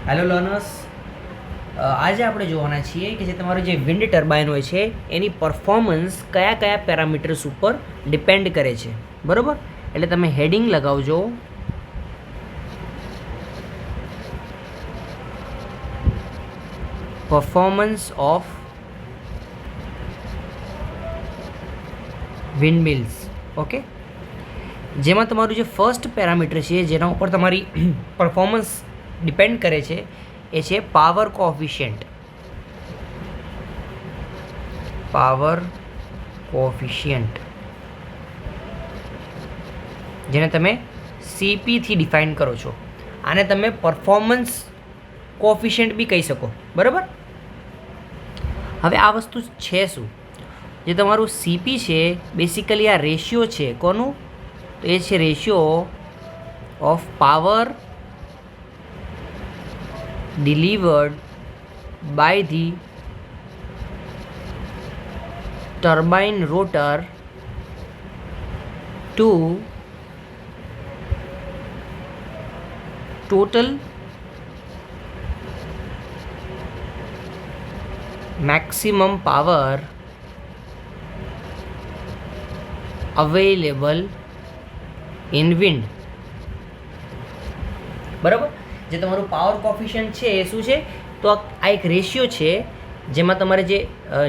Hello learners, આજે આપણે જોવાના છીએ કે જે તમારું જે વિન્ડ ટર્બાઇન હોય છે એની પરફોર્મન્સ કયા કયા પેરામીટર્સ ઉપર ડિપેન્ડ કરે છે. બરાબર, એટલે તમે હેડિંગ લગાવજો પરફોર્મન્સ ઓફ વિન્ડમિલ્સ. ઓકે, જેમાં તમારું જે ફર્સ્ટ પેરામીટર છે જેના ઉપર તમારી પરફોર્મન્સ ડિપેન્ડ કરે છે એ છે પાવર કોફિશિયન્ટ. પાવર કોફિશિયન્ટ જેને તમે સીપીથી ડિફાઇન કરો છો. આને તમે પરફોર્મન્સ કોફિશિયન્ટ બી કહી શકો. બરાબર, હવે આ વસ્તુ છે શું? જે તમારું સીપી છે બેસિકલી આ રેશિયો છે. કોનું? તો એ છે ratio of power delivered by the turbine rotor to total maximum power available in wind. બરાબર, જે તમારું પાવર કોફિશિયન્ટ છે એ શું છે? તો આ એક રેશિયો છે જેમાં તમારે જે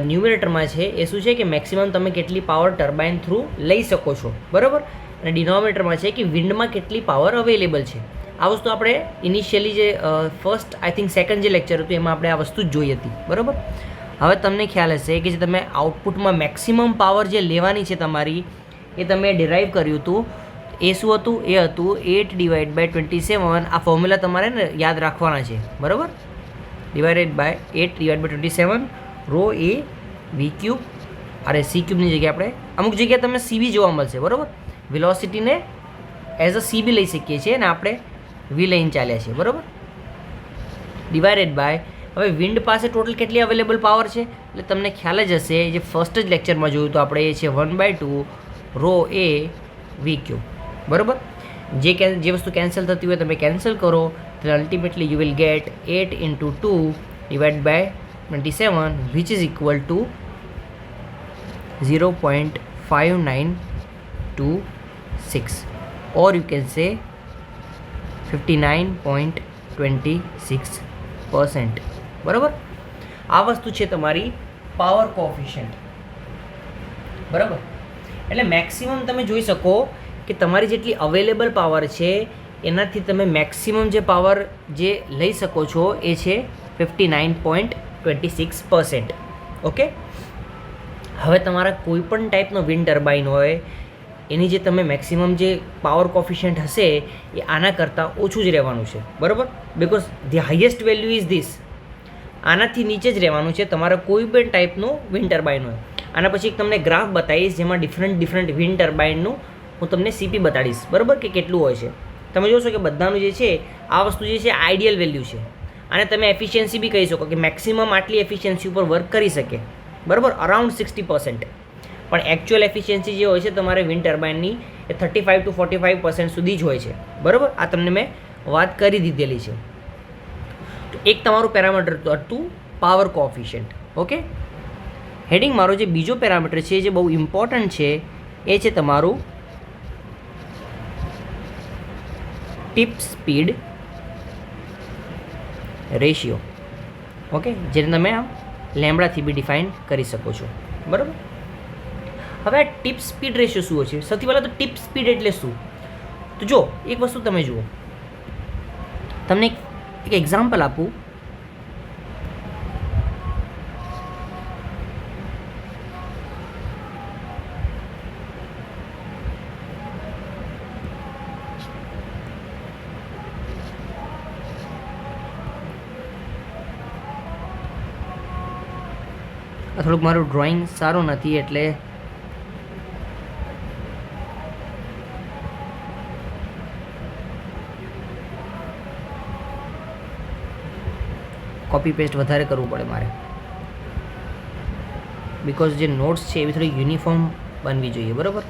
ન્યુમિનેટરમાં છે એ શું છે કે મેક્સિમમ તમે કેટલી પાવર ટર્બાઇન થ્રુ લઈ શકો છો. બરાબર, અને ડિનોમિનેટરમાં છે કે વિન્ડમાં કેટલી પાવર અવેલેબલ છે. આ વસ્તુ આપણે ઇનિશિયલી જે ફર્સ્ટ આઈ થિંક સેકન્ડ જે લેક્ચર હતું એમાં આપણે આ વસ્તુ જ જોઈ હતી. બરાબર, હવે તમને ખ્યાલ હશે કે જે તમે આઉટપુટમાં મેક્સિમમ પાવર જે લેવાની છે તમારી એ તમે ડિરાઈવ કર્યું હતું. એ શું હતું? એ હતું 8/27. આ ફોર્મ્યુલા તમારે ને યાદ રાખવાના છે. બરાબર, divided by 8/27 rho A V cube. અરે સી ક્યુબની જગ્યાએ આપણે અમુક જગ્યાએ તમને સીબી જોવા મળશે. બરાબર, વેલોસિટીને એઝ અ સીબી લઈ શકીએ છીએ અને આપણે વી લઈને ચાલ્યા છીએ. બરાબર, ડિવાઇડેડ બાય હવે વિન્ડ પાસે ટોટલ કેટલી અવેલેબલ પાવર છે એટલે તમને ખ્યાલ જ હશે. જે ફર્સ્ટ જ લેક્ચરમાં જોયું તો આપણે એ છે 1/2 રો એ વી ક્યુબ. બરાબર, જે વસ્તુ કેન્સલ થતી હોય તમે કેન્સલ કરો તો ultimately you will get 8 × 2 divide by 27 which is equal to 0.5926 or you can say 59.26%. બરાબર, આ વસ્તુ છે તમારી પાવર કોફિશિયન્ટ. બરાબર, એટલે મેક્સિમમ તમે જોઈ શકો કે તમારી જેટલી અવેલેબલ પાવર છે એનાથી તમે મેક્સિમમ જે પાવર જે લઈ શકો છો એ છે 59.26%. ઓકે, હવે તમારા કોઈ પણ ટાઈપનો વિન્ડ ટર્બાઇન હોય એની જે તમે મેક્સિમમ જે પાવર કોફિશિયન્ટ હશે એ આના કરતાં ઓછું જ રહેવાનું છે. બરાબર, because the highest value is this. આનાથી નીચે જ રહેવાનું છે તમારા કોઈ પણ ટાઈપનું વિન્ડ ટર્બાઇન હોય. આના પછી એક તમને ગ્રાફ બતાવીશ જેમાં ડિફરન્ટ વિન્ડ ટર્બાઇનનું હું તમને સીપી બતાડીશ. બરાબર, કે કેટલું હોય છે. તમે જોશો કે બધાનું જે છે આ વસ્તુ જે છે આઈડિયલ વેલ્યુ છે. અને તમે એફિશિયન્સી બી કહી શકો કે મેક્સિમમ આટલી એફિશિયન્સી ઉપર વર્ક કરી શકે. બરાબર, અરાઉન્ડ 60%. પણ એકચ્યુઅલ એફિશિયન્સી જે હોય છે તમારે વિન્ડ ટર્બાઇનની એ 35 to 45% સુધી જ હોય છે. બરાબર, આ તમને મેં વાત કરી દીધેલી છે. તો એક તમારું પેરામીટર હતું પાવર કોફિશિયન્ટ. ઓકે, હેડિંગ મારો જે બીજો પેરામીટર છે જે બહુ ઇમ્પોર્ટન્ટ છે એ છે તમારું ટીપ સ્પીડ રેશિયો. ઓકે, જેને તમે આમ લેમ્બડાથી બી ડિફાઇન કરી શકો છો. બરાબર, હવે આ ટીપ સ્પીડ રેશિયો શું છે? સૌથી પહેલાં તો ટીપ સ્પીડ એટલે શું? તો જો એક વસ્તુ તમે જુઓ, તમને એક એક્ઝામ્પલ આપું. થોડુંક મારું ડ્રોઈંગ સારું નથી એટલે કોપી પેસ્ટ વધારે કરવું પડે મારે. બિકોઝ જે નોટ્સ છે એવી થોડી યુનિફોર્મ બનવી જોઈએ. બરાબર,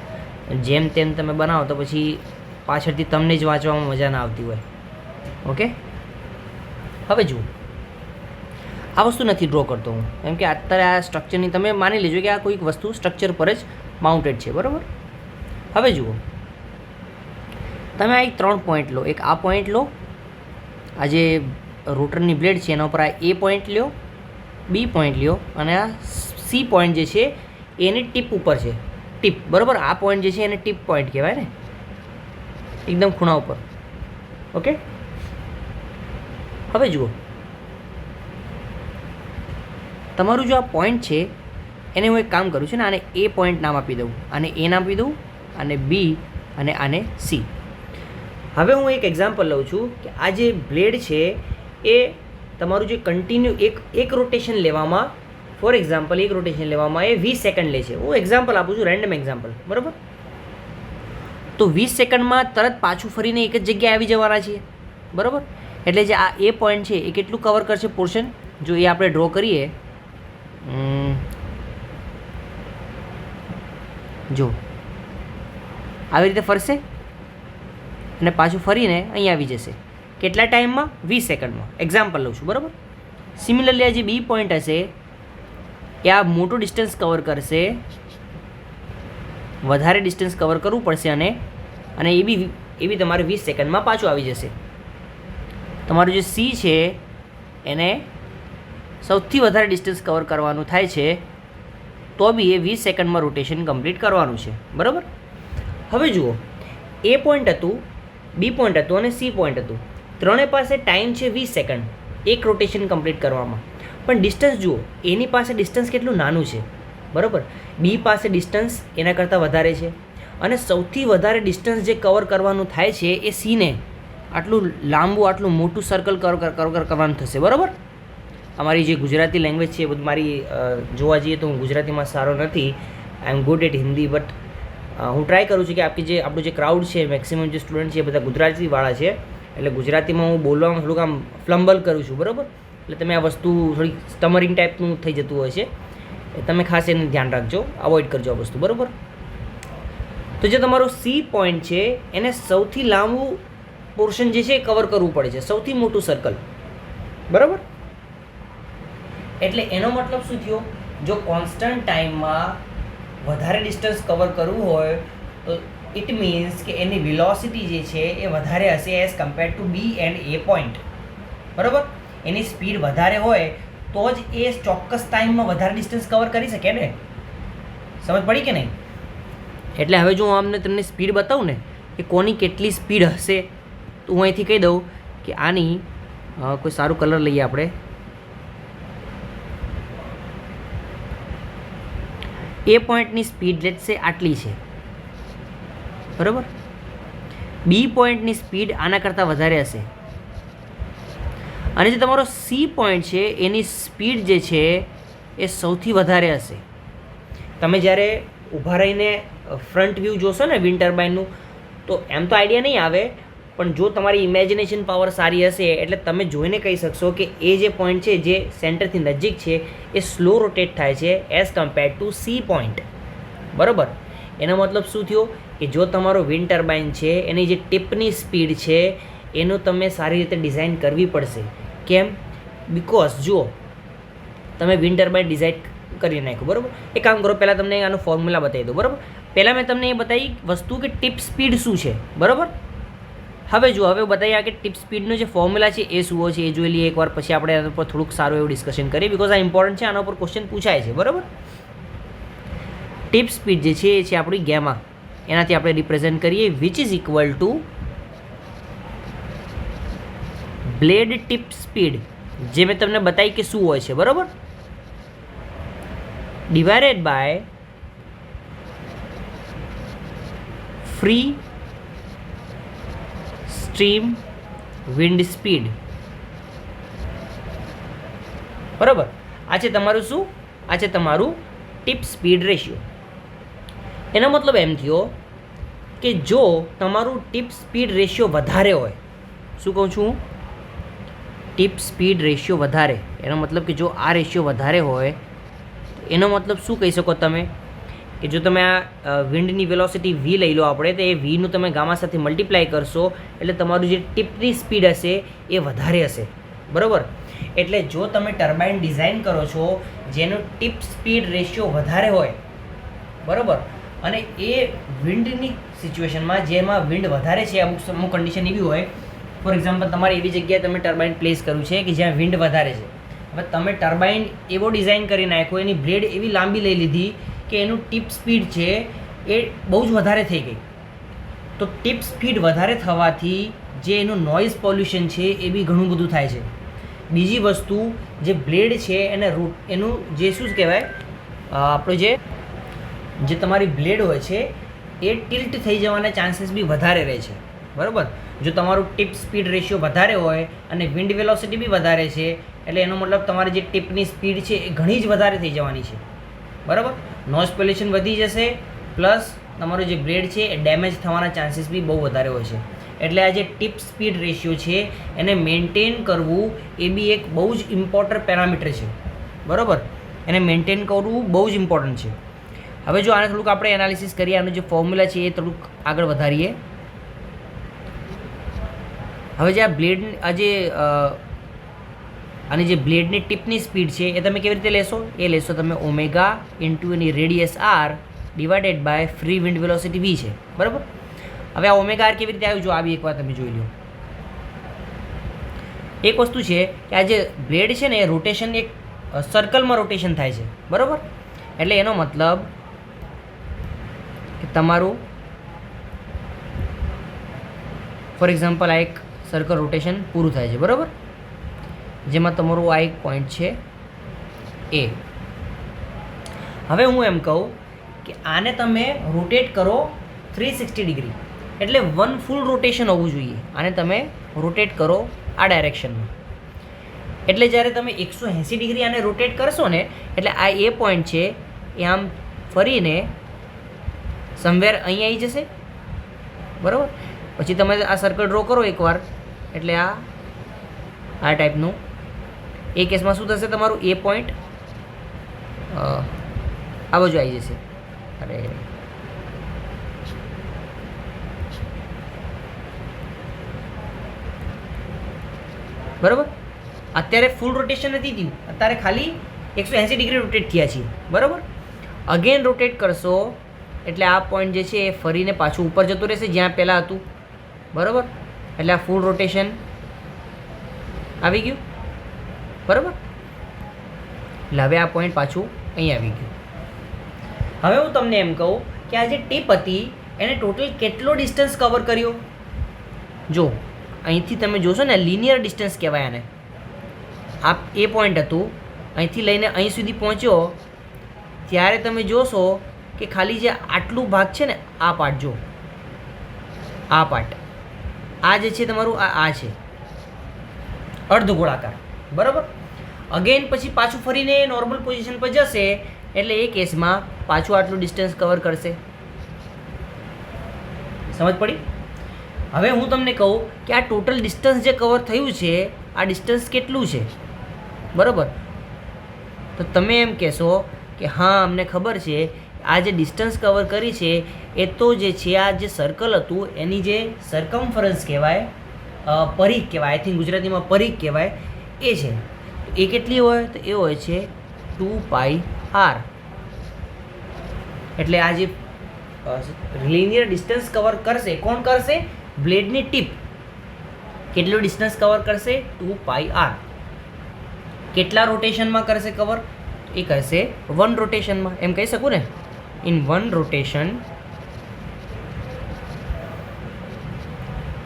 જેમ તેમ તમે બનાવો તો પછી પાછળથી તમને જ વાંચવામાં મજા ના આવતી હોય. ઓકે, હવે જુઓ, આ વસ્તુ નથી ડ્રો કરતો હું, કેમ કે અત્યારે આ સ્ટ્રક્ચરની તમે માની લેજો કે આ કોઈક વસ્તુ સ્ટ્રક્ચર પર જ માઉન્ટેડ છે, બરાબર. હવે જુઓ, તમે આ એક 3 પોઈન્ટ લો, એક આ પોઈન્ટ લો, આ જે રોટરની બ્લેડ છે એના ઉપર આ એ પોઈન્ટ લ્યો, બી પોઈન્ટ લ્યો, અને આ સી પોઈન્ટ જે છે એની ટીપ ઉપર છે, ટીપ, બરાબર. આ પોઈન્ટ જે છે એને ટીપ પોઈન્ટ કહેવાય ને, એકદમ ખૂણા ઉપર. ઓકે, હવે જુઓ, તમારું જો આ પોઈન્ટ છે એને હું એક કામ કરું છું ને, આને એ પોઈન્ટ નામ આપી દઉં, આને એ નામ આપી દઉં, આને બી અને આને સી. હવે હું એક એક્ઝામ્પલ લઉં છું કે આ જે બ્લેડ છે એ તમારું જે કન્ટિન્યુ એક રોટેશન લેવામાં, ફોર એક્ઝામ્પલ એક રોટેશન લેવામાં એ 20 સેકન્ડ લે છે. હું એક્ઝામ્પલ આપું છું, રેન્ડમ એક્ઝામ્પલ, બરાબર. તો 20 સેકન્ડમાં તરત પાછું ફરીને એક જ જગ્યાએ આવી જવાના છીએ, બરાબર. એટલે જે આ એ પોઈન્ટ છે એ કેટલું કવર કરશે પોર્શન, જો એ આપણે ડ્રો કરીએ, જો આવી રીતે ફરશે અને પાછું ફરીને અહીં આવી જશે. કેટલા ટાઈમમાં? 20 સેકન્ડમાં. એક્ઝામ્પલ લઉં છું, બરાબર. સિમિલરલી આ જે બી પોઈન્ટ હશે એ આ મોટું ડિસ્ટન્સ કવર કરશે, વધારે ડિસ્ટન્સ કવર કરવું પડશે, અને એ બી તમારે 20 સેકન્ડમાં પાછું આવી જશે. તમારું જે સી છે એને સૌથી વધારે ડિસ્ટન્સ કવર કરવાનું થાય છે, તો બી એ 20 સેકન્ડમાં રોટેશન કમ્પ્લીટ કરવાનું છે, બરાબર. હવે જુઓ, એ પોઈન્ટ હતું, બી પોઈન્ટ હતું અને સી પોઈન્ટ હતું. ત્રણેય પાસે ટાઈમ છે 20 સેકન્ડ એક રોટેશન કમ્પ્લીટ કરવામાં. પણ ડિસ્ટન્સ જુઓ, એની પાસે ડિસ્ટન્સ કેટલું નાનું છે, બરાબર. બી પાસે ડિસ્ટન્સ એના કરતાં વધારે છે, અને સૌથી વધારે ડિસ્ટન્સ જે કવર કરવાનું થાય છે એ સીને આટલું લાંબુ, આટલું મોટું સર્કલ કવર કરવાનું થશે, બરાબર. અમારી જે ગુજરાતી લેંગ્વેજ છે એ બધું મારી જોવા જઈએ તો હું ગુજરાતીમાં સારો નથી, આઈ એમ ગુડ એટ હિન્દી, બટ હું ટ્રાય કરું છું કે આપણું જે ક્રાઉડ છે, મેક્સિમમ જે સ્ટુડન્ટ છે એ બધા ગુજરાતીવાળા છે, એટલે ગુજરાતીમાં હું બોલવામાં થોડુંક આમ ફ્લમ્બલ કરું છું, બરાબર. એટલે તમે આ વસ્તુ થોડી સ્ટમરિંગ ટાઈપનું થઈ જતું હોય છે, તમે ખાસ એને ધ્યાન રાખજો, અવોઇડ કરજો આ વસ્તુ, બરાબર. તો જે તમારો સી પોઈન્ટ છે એને સૌથી લાંબુ પોર્શન જે છે એ કવર કરવું પડે છે, સૌથી મોટું સર્કલ, બરાબર. એટલે એનો મતલબ શું થયો, જો કોન્સ્ટન્ટ ટાઈમમાં વધારે ડિસ્ટન્સ કવર કરવું હોય તો ઇટ મીન્સ કે એની વેલોસિટી જે છે એ વધારે હશે as compare to B and A point, બરાબર. એની સ્પીડ વધારે હોય તો જ એ ચોક્કસ ટાઈમમાં વધારે ડિસ્ટન્સ કવર કરી શકે ને, સમજ પડી કે નહીં. એટલે હવે જો હું તમને સ્પીડ બતાવું ને કે કોની કેટલી સ્પીડ હશે, તો હું અહીંથી કહી દઉં કે આની કોઈ સારું કલર લઈએ આપણે. એ પોઈન્ટની સ્પીડ લેટ સે આટલી છે, બરાબર. બી પોઈન્ટની સ્પીડ આના કરતાં વધારે હશે, અને જે તમારો સી પોઈન્ટ છે એની સ્પીડ જે છે એ સૌથી વધારે હશે. તમે જ્યારે ઊભા રહીને ફ્રન્ટ વ્યૂ જોશો ને વિન્ડ ટર્બાઇનનું, તો એમ તો આઈડિયા નહીં આવે, પણ જો તમારી ઇમેજિનેશન પાવર સારી હશે એટલે તમે જોઈને કહી શકશો કે એ જે પોઈન્ટ છે જે સેન્ટરથી નજીક છે એ સ્લો રોટેટ થાય છે as compare two C point, બરાબર. એનો મતલબ શું થયો કે જો તમારો વિન્ડ ટર્બાઇન છે એની જે ટીપની સ્પીડ છે એનું તમે સારી રીતે ડિઝાઇન કરવી પડશે. કેમ? બિકોઝ જુઓ, તમે વિન્ડ ટર્બાઇન ડિઝાઇન કરી નાખ્યું, બરાબર. એક કામ કરો, પહેલાં તમને આનું ફોર્મ્યુલા બતાવી દઉં, બરાબર. પહેલાં મેં તમને એ બતાવી વસ્તુ કે ટીપ સ્પીડ શું છે, બરાબર. હવે જુઓ, હવે બતાવીએ કે ટીપ સ્પીડનો જે ફોર્મ્યુલા છે એ શું છે એ જોઈ લઈએ એકવાર, પછી આપણે એના પર થોડુંક સારું એવું ડિસ્કશન કરીએ, બિકોઝ આ ઇમ્પોર્ટન્ટ છે, આના ઉપર ક્વેશ્ચન પૂછાય છે, બરાબર. ટીપ સ્પીડ જે છે એ છે આપણી ગેમા, એનાથી આપણે રિપ્રેઝેન્ટ કરીએ, which is equal to blade tip speed, જે મેં તમને બતાવી કે શું હોય છે, બરાબર, divided by free stream wind speed, બરાબર. આ છે તમારું શું? આ છે તમારું ટીપ સ્પીડ રેશિયો. એનો મતલબ એમ થયો કે જો તમારું ટીપ સ્પીડ રેશિયો વધારે હોય, શું કહું છું? ટીપ સ્પીડ રેશિયો વધારે, એનો મતલબ કે જો આ રેશિયો વધારે હોય એનો મતલબ શું કહી શકો તમે કે જો તમે આ વિન્ડની વેલોસિટી વી લઈ લો આપણે, તો એ વીનું તમે ગામા સાથે મલ્ટીપ્લાય કરશો એટલે તમારું જે ટીપની સ્પીડ હશે એ વધારે હશે, બરાબર. એટલે જો તમે ટર્બાઇન ડિઝાઇન કરો છો જેનો ટીપ સ્પીડ રેશિયો વધારે હોય, બરાબર, અને એ વિન્ડની સિચ્યુએશનમાં જેમાં વિન્ડ વધારે છે, અમુક કન્ડિશન એવી હોય, ફોર એક્ઝામ્પલ તમારે એવી જગ્યાએ તમે ટર્બાઇન પ્લેસ કર્યું છે કે જ્યાં વિન્ડ વધારે છે. હવે તમે ટર્બાઇન એવો ડિઝાઇન કરી નાખ્યો, એની બ્લેડ એવી લાંબી લઈ લીધી કે એનું ટીપ સ્પીડ છે એ બહુ જ વધારે થઈ ગઈ. તો ટીપ સ્પીડ વધારે થવાથી જે એનું નોઇઝ પોલ્યુશન છે એ બી ઘણું બધું થાય છે. બીજી વસ્તુ, જે બ્લેડ છે એને એનું જે શું કહેવાય, આપણું જે તમારી બ્લેડ હોય છે એ ટિલ્ટ થઈ જવાના ચાન્સીસ બી વધારે રહે છે, બરાબર. જો તમારું ટીપ સ્પીડ રેશિયો વધારે હોય અને વિન્ડ વેલોસિટી બી વધારે છે, એટલે એનો મતલબ તમારી જે ટીપની સ્પીડ છે એ ઘણી જ વધારે થઈ જવાની છે, બરાબર. નોઇઝ પોલ્યુશન વધી જશે, પ્લસ તમારું જે બ્લેડ છે એ ડેમેજ થવાના ચાન્સીસ બી બહુ વધારે હોય છે. એટલે આ જે ટીપ સ્પીડ રેશિયો છે એને મેન્ટેન કરવું એ બી એક બહુ જ ઇમ્પોર્ટન્ટ પેરામીટર છે, બરાબર. એને મેન્ટેન કરવું બહુ જ ઇમ્પોર્ટન્ટ છે. હવે જો આને થોડુંક આપણે એનાલિસિસ કરીએ, આનું જે ફોર્મ્યુલા છે એ થોડુંક આગળ વધારીએ. હવે જે આ બ્લેડ, આની જે બ્લેડની ટીપની સ્પીડ છે એ તમે કેવી રીતે લેશો? એ લેશો તમે omega into any radius R divided by free wind velocity V છે, બરાબર. હવે આ ઓમેગા આર કેવી રીતે આવ્યું? જો આવી એકવાર તમે જોઈ લો. એક વસ્તુ છે કે આ જે બ્લેડ છે ને એ રોટેશન એક સર્કલમાં રોટેશન થાય છે, બરાબર. એટલે એનો મતલબ કે તમારું ફોર એક્ઝામ્પલ આ એક સર્કલ રોટેશન પૂરું થાય છે, બરાબર, જેમાં તમારું આ એક પોઈન્ટ છે એ. હવે હું એમ કહું કે આને તમે રોટેટ કરો 360 ડિગ્રી, એટલે 1 ફૂલ રોટેશન હોવું જોઈએ. આને તમે રોટેટ કરો આ ડાયરેક્શનમાં. એટલે જ્યારે તમે 180 ડિગ્રી આને રોટેટ કરશો ને, એટલે આ એ પોઈન્ટ છે એ આમ ફરીને સમવેર અહીં આવી જશે, બરાબર. પછી તમે આ સર્કલ ડ્રો કરો એકવાર, એટલે આ ટાઈપનું એ કેસમાં શું થશે, તમારું એ પોઈન્ટ આ બાજુ આવી જશે. અરે બરાબર. અત્યારે ફૂલ રોટેશન નથી થયું, અત્યારે ખાલી 180 ડિગ્રી રોટેટ થયા છીએ, બરાબર. અગેન રોટેટ કરશો એટલે આ પોઈન્ટ જે છે એ ફરીને પાછું ઉપર જતું રહેશે જ્યાં પહેલાં હતું, બરાબર. એટલે આ ફૂલ રોટેશન આવી ગયું, બરાબર. એટલે હવે આ પોઈન્ટ પાછું અહીં આવી ગયું. હવે હું તમને એમ કહું કે આ જે ટીપ હતી એને ટોટલ કેટલો ડિસ્ટન્સ કવર કર્યો? જો અહીંથી તમે જોશો ને, લિનિયર ડિસ્ટન્સ કહેવાય આને. આ એ પોઈન્ટ હતું, અહીંથી લઈને અહીં સુધી પહોંચ્યો ત્યારે તમે જોશો કે ખાલી જે આટલું ભાગ છે ને, આ પાર્ટ જો, આ પાર્ટ, આ જે છે તમારું આ છે અર્ધ ગોળાકાર, બરાબર. અગેન પછી પાછું ફરીને નોર્મલ પોઝિશન પર જશે, એટલે એ કેસમાં પાછું આટલું ડિસ્ટન્સ કવર કરશે. સમજ પડી? હવે હું તમને કહું કે આ ટોટલ ડિસ્ટન્સ જે કવર થયું છે, આ ડિસ્ટન્સ કેટલું છે, બરાબર. તો તમે એમ કહેશો કે હા અમને ખબર છે, આ જે ડિસ્ટન્સ કવર કરી છે એ તો જે છે આ જે સર્કલ હતું એની જે સર્કમફરન્સ કહેવાય, પરિઘ કહેવાય, આઈ થિંક ગુજરાતીમાં પરિઘ કહેવાય, એ છે. એ કેટલી હોય? તો એ હોય છે 2πr. એટલે આ જે લિનિયર ડિસ્ટન્સ કવર કરશે, કોણ કરશે? બ્લેડની ટીપ. કેટલું ડિસ્ટન્સ કવર કરશે? 2πr. કેટલા રોટેશનમાં કરશે કવર? એ કરશે 1 રોટેશનમાં, એમ કહી શકું ને. ઇન 1 રોટેશન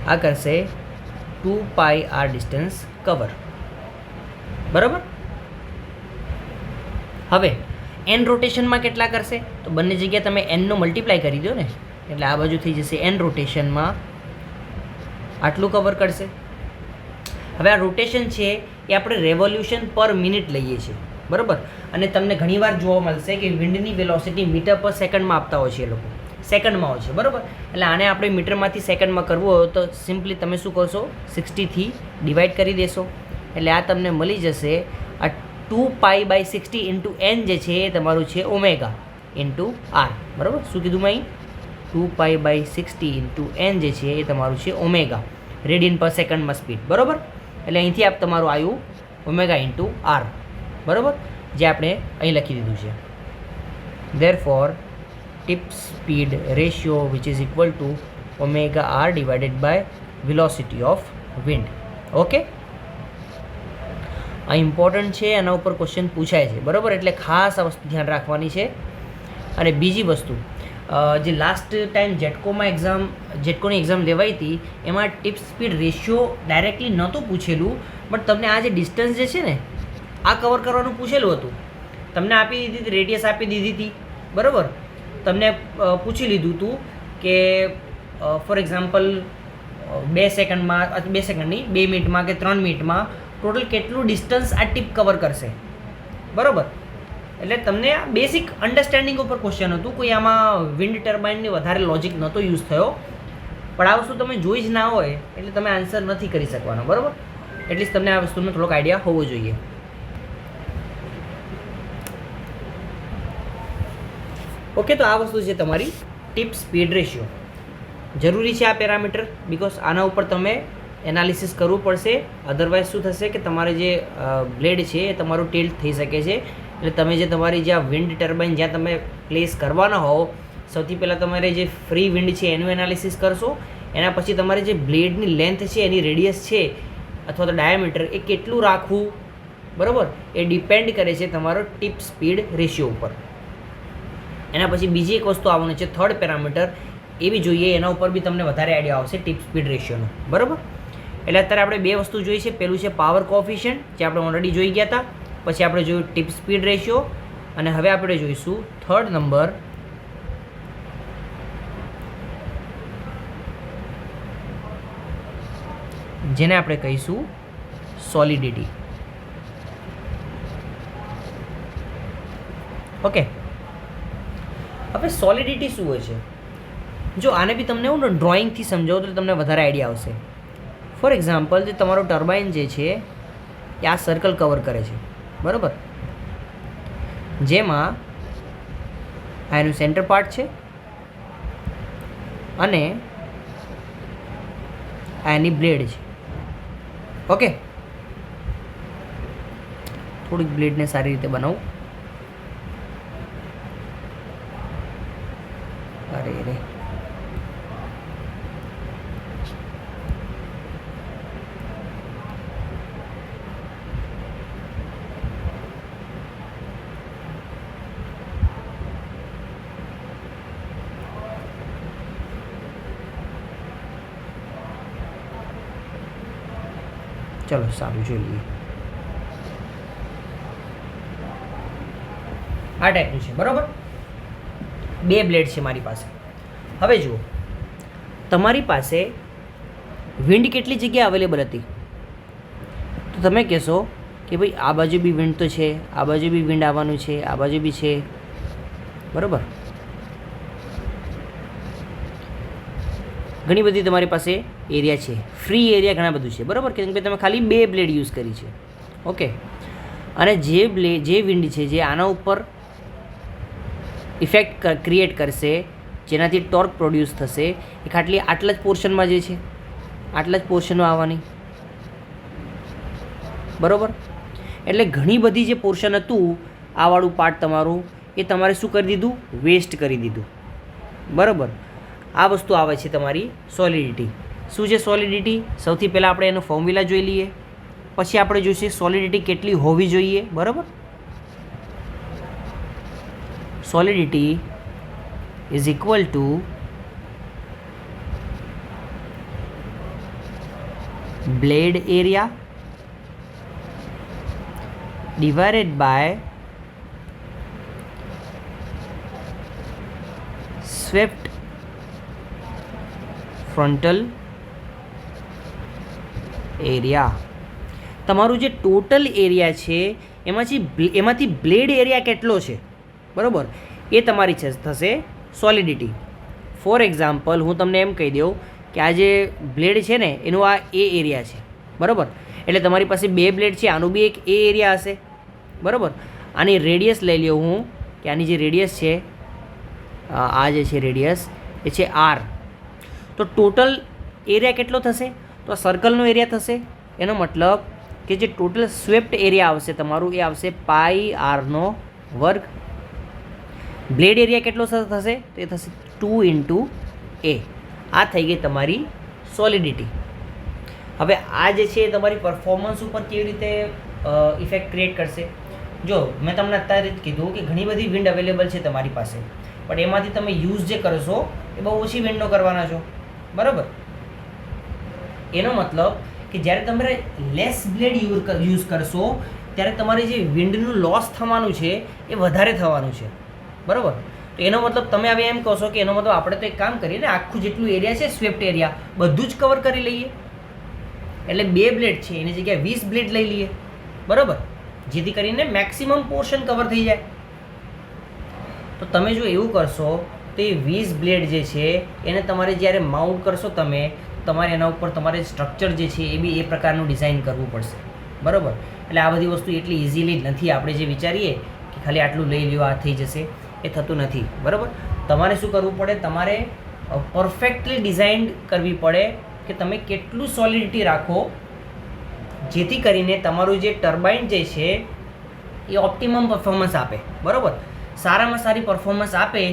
આ કરશે 2πr ડિસ્ટન્સ કવર, બરાબર. હવે n રોટેશનમાં કેટલા કરશે? તો બંને જગ્યાએ તમે n નો મલ્ટીપ્લાય કરી દો ને, એટલે આ બાજુ થઈ જશે n રોટેશનમાં આટલું કવર કરશે. હવે આ રોટેશન છે એ આપણે રેવોલ્યુશન પર મિનિટ લઈએ છીએ, બરાબર. અને તમને ઘણીવાર જોવા મળશે કે વિન્ડની વેલોસિટી મીટર પર સેકન્ડમાં આપતા હોય છે એ લોકો, સેકન્ડમાં હોય છે, બરાબર. એટલે આને આપણે મીટરમાંથી સેકન્ડમાં કરવું હોય તો સિમ્પલી તમે શું કરશો? 60થી ડિવાઈડ કરી દેશો, એટલે આ તમને મળી જશે આ 2π/60 ઇન્ટુ n જે છે એ તમારું છે ઓમેગા ઇન્ટુ આર, બરાબર. શું કીધું મેં? 2π/60 ઇન્ટુ n જે છે એ તમારું છે ઓમેગા, રેડિયન પર સેકન્ડમાં સ્પીડ, બરાબર. એટલે અહીંથી આપ તમારું આવ્યું ઓમેગા ઇન્ટુ આર, બરાબર, જે આપણે અહીં લખી દીધું છે. Therefore tip speed ratio which is equal to omega R divided by velocity of wind. Okay, આ ઇમ્પોર્ટન્ટ છે, એના ઉપર ક્વેશ્ચન પૂછાય છે, બરાબર, એટલે ખાસ આ વસ્તુ ધ્યાન રાખવાની છે. અને બીજી વસ્તુ, જે લાસ્ટ ટાઈમ જેટકોની એક્ઝામ લેવાઈ હતી એમાં ટીપ સ્પીડ રેશિયો ડાયરેક્ટલી નહોતું પૂછેલું, બટ તમને આ જે ડિસ્ટન્સ જે છે ને આ કવર કરવાનું પૂછેલું હતું. તમને આપી દીધી હતી, રેડિયસ આપી દીધી હતી, બરાબર, તમને પૂછી લીધું હતું કે ફોર એક્ઝામ્પલ 2 સેકન્ડમાં, 2 સેકન્ડ નહીં, 2 મિનિટમાં કે 3 મિનિટમાં ટોટલ કેટલું ડિસ્ટન્સ આ ટીપ કવર કરશે, બરાબર. એટલે તમને આ બેસિક અન્ડરસ્ટેન્ડિંગ ઉપર ક્વેશ્ચન હતું, કોઈ આમાં વિન્ડ ટર્બાઇનની વધારે લોજિક નહોતો યુઝ થયો. પણ આ વસ્તુ તમે જોઈ જ ના હોય એટલે તમે આન્સર નથી કરી શકવાનો, બરાબર. એટલીસ્ટ તમને આ વસ્તુનો થોડોક આઈડિયા હોવો જોઈએ. ઓકે, તો આ વસ્તુ છે તમારી ટીપ સ્પીડ રેશિયો. જરૂરી છે આ પેરામીટર, બિકોઝ આના ઉપર તમે એનાલિસિસ કરવું પડશે. અધરવાઇઝ શું થશે કે તમારે જે બ્લેડ છે એ તમારું ટિલ્ટ થઈ શકે છે. એટલે તમે જે તમારી જે વિન્ડ ટર્બાઇન જ્યાં તમે પ્લેસ કરવાના હોવ, સૌથી પહેલાં તમારે જે ફ્રી વિન્ડ છે એનું એનાલિસિસ કરશો. એના પછી તમારે જે બ્લેડની લેન્થ છે, એની રેડિયસ છે અથવા તો ડાયામીટર એ કેટલું રાખવું, બરાબર, એ ડિપેન્ડ કરે છે તમારો ટીપ સ્પીડ રેશિયો ઉપર. એના પછી બીજી એક વસ્તુ આવવાની છે થર્ડ પેરામીટર, એ બી જોઈએ, એના ઉપર બી તમને વધારે આઈડિયા આવશે ટીપ સ્પીડ રેશિયોનો, બરાબર. એટલે અત્યારે આપણે 2 વસ્તુ જોઈ છે. પહેલું છે પાવર કોફિશિયન્ટ, જે આપણે ઓલરેડી જોઈ ગયા હતા. પછી આપણે જોયું ટીપ સ્પીડ રેશિયો, અને હવે આપણે જોઈશું થર્ડ નંબર, જેને આપણે કહીશું સોલિડિટી. ઓકે, હવે સોલિડિટી શું હોય છે? જો આને બી તમને હું ડ્રોઈંગથી સમજાવું તો તમને વધારે આઈડિયા આવશે. ફોર એક્ઝામ્પલ, જે તમારો ટર્બાઇન જે છે એ આ સર્કલ કવર કરે છે, બરાબર, જેમાં આ એનું સેન્ટર પાર્ટ છે અને આ એની બ્લેડ છે. ઓકે, થોડીક બ્લેડને સારી રીતે બનાવું. અરે રે, ચલો સારું જોઈ લઈએ. આ ટાઈપનું છે, બરાબર. 2 બ્લેડ છે મારી પાસે. હવે જુઓ, તમારી પાસે વિન્ડ કેટલી જગ્યાએ અવેલેબલ હતી? તો તમે કહેશો કે ભાઈ આ બાજુ બી વિન્ડ તો છે, આ બાજુ બી વિન્ડ આવવાનું છે, આ બાજુ બી છે, બરાબર. ઘણી બધી તમારી પાસે એરિયા છે, ફ્રી એરિયા ઘણા બધું છે, બરાબર, કેમ કે તમે ખાલી 2 બ્લેડ યુઝ કરી છે. ઓકે, અને જે વિન્ડ છે જે આના ઉપર ઇફેક્ટ ક્રિએટ કરશે, જેનાથી ટોર્ક પ્રોડ્યુસ થશે, એ ખાલી આટલા જ પોર્શનમાં જે છે, આટલા જ પોર્શનમાં આવવાની, બરાબર. એટલે ઘણી બધી જે પોર્શન હતું આવાળું પાર્ટ તમારું, એ તમારે શું કરી દીધું? વેસ્ટ કરી દીધું, બરાબર. આ વસ્તુ આવે છે તમારી સોલિડિટી. શું છે સોલિડિટી? સૌથી પહેલાં આપણે એનો ફોર્મ્યુલા જોઈ લઈએ, પછી આપણે જોઈશું સોલિડિટી કેટલી હોવી જોઈએ, બરાબર. Solidity is equal to blade area divided by swept frontal area. તમારું જે ટોટલ એરિયા છે એમાંથી બ્લેડ એરિયા કેટલો છે, બરાબર, એ તમારી થશે સોલિડિટી. ફોર એક્ઝામ્પલ, હું તમને એમ કહી દઉં કે આ જે બ્લેડ છે ને એનું આ એ એરિયા છે, બરાબર. એટલે તમારી પાસે 2 બ્લેડ છે, આનું બી એક એ એરિયા હશે, બરાબર. આની રેડિયસ લઈ લ્યો હું, કે આની જે રેડિયસ છે, આ જે છે રેડિયસ એ છે R. તો ટોટલ એરિયા કેટલો થશે? તો સર્કલનો એરિયા થશે, એનો મતલબ કે જે ટોટલ સ્વેપ્ટ એરિયા આવશે તમારું એ આવશે πr². બ્લેડ એરિયા કેટલો થશે? તો એ થશે 2 × A. આ થઈ ગઈ તમારી સોલિડિટી. હવે આ જે છે એ તમારી પરફોર્મન્સ ઉપર કેવી રીતે ઇફેક્ટ ક્રિએટ કરશે? જો મેં તમને અત્યારે જ કીધું કે ઘણી બધી વિન્ડ અવેલેબલ છે તમારી પાસે, પણ એમાંથી તમે યુઝ જે કરશો એ બહુ ઓછી વિન્ડનો કરવાના છો, બરાબર? એનો મતલબ કે જ્યારે તમે લેસ બ્લેડ યુઝ કરશો ત્યારે તમારે જે વિન્ડનું લોસ થવાનું છે એ વધારે થવાનું છે, બરાબર? તો એનો મતલબ તમે હવે એમ કહો છો કે એનો મતલબ આપણે તો એક કામ કરીએ ને, આખું જેટલું એરિયા છે સ્વેપ્ટ એરિયા બધું જ કવર કરી લઈએ, એટલે 2 બ્લેડ છે એની જગ્યાએ 20 બ્લેડ લઈ લઈએ, બરાબર? જેથી કરીને મેક્સિમમ પોર્શન કવર થઈ જાય. તો તમે જો એવું કરશો તો એ 20 બ્લેડ જે છે એને તમારે જ્યારે માઉન્ટ કરશો તમે, તમારે એના ઉપર તમારે સ્ટ્રક્ચર જે છે એ બી એ પ્રકારનું ડિઝાઇન કરવું પડશે, બરાબર? એટલે આ બધી વસ્તુ એટલી ઇઝીલી નથી. આપણે જે વિચારીએ કે ખાલી આટલું લઈ લ્યો આ થઈ જશે, એ થતું નથી, બરાબર? તમારે શું કરવું પડે? તમારે પરફેક્ટલી ડિઝાઇન કરવી પડે કે તમે કેટલું સોલિડિટી રાખો જેથી કરીને તમારું જે ટર્બાઇન જે છે એ ઓપ્ટિમમ પરફોર્મન્સ આપે, બરાબર? સારામાં સારી પરફોર્મન્સ આપે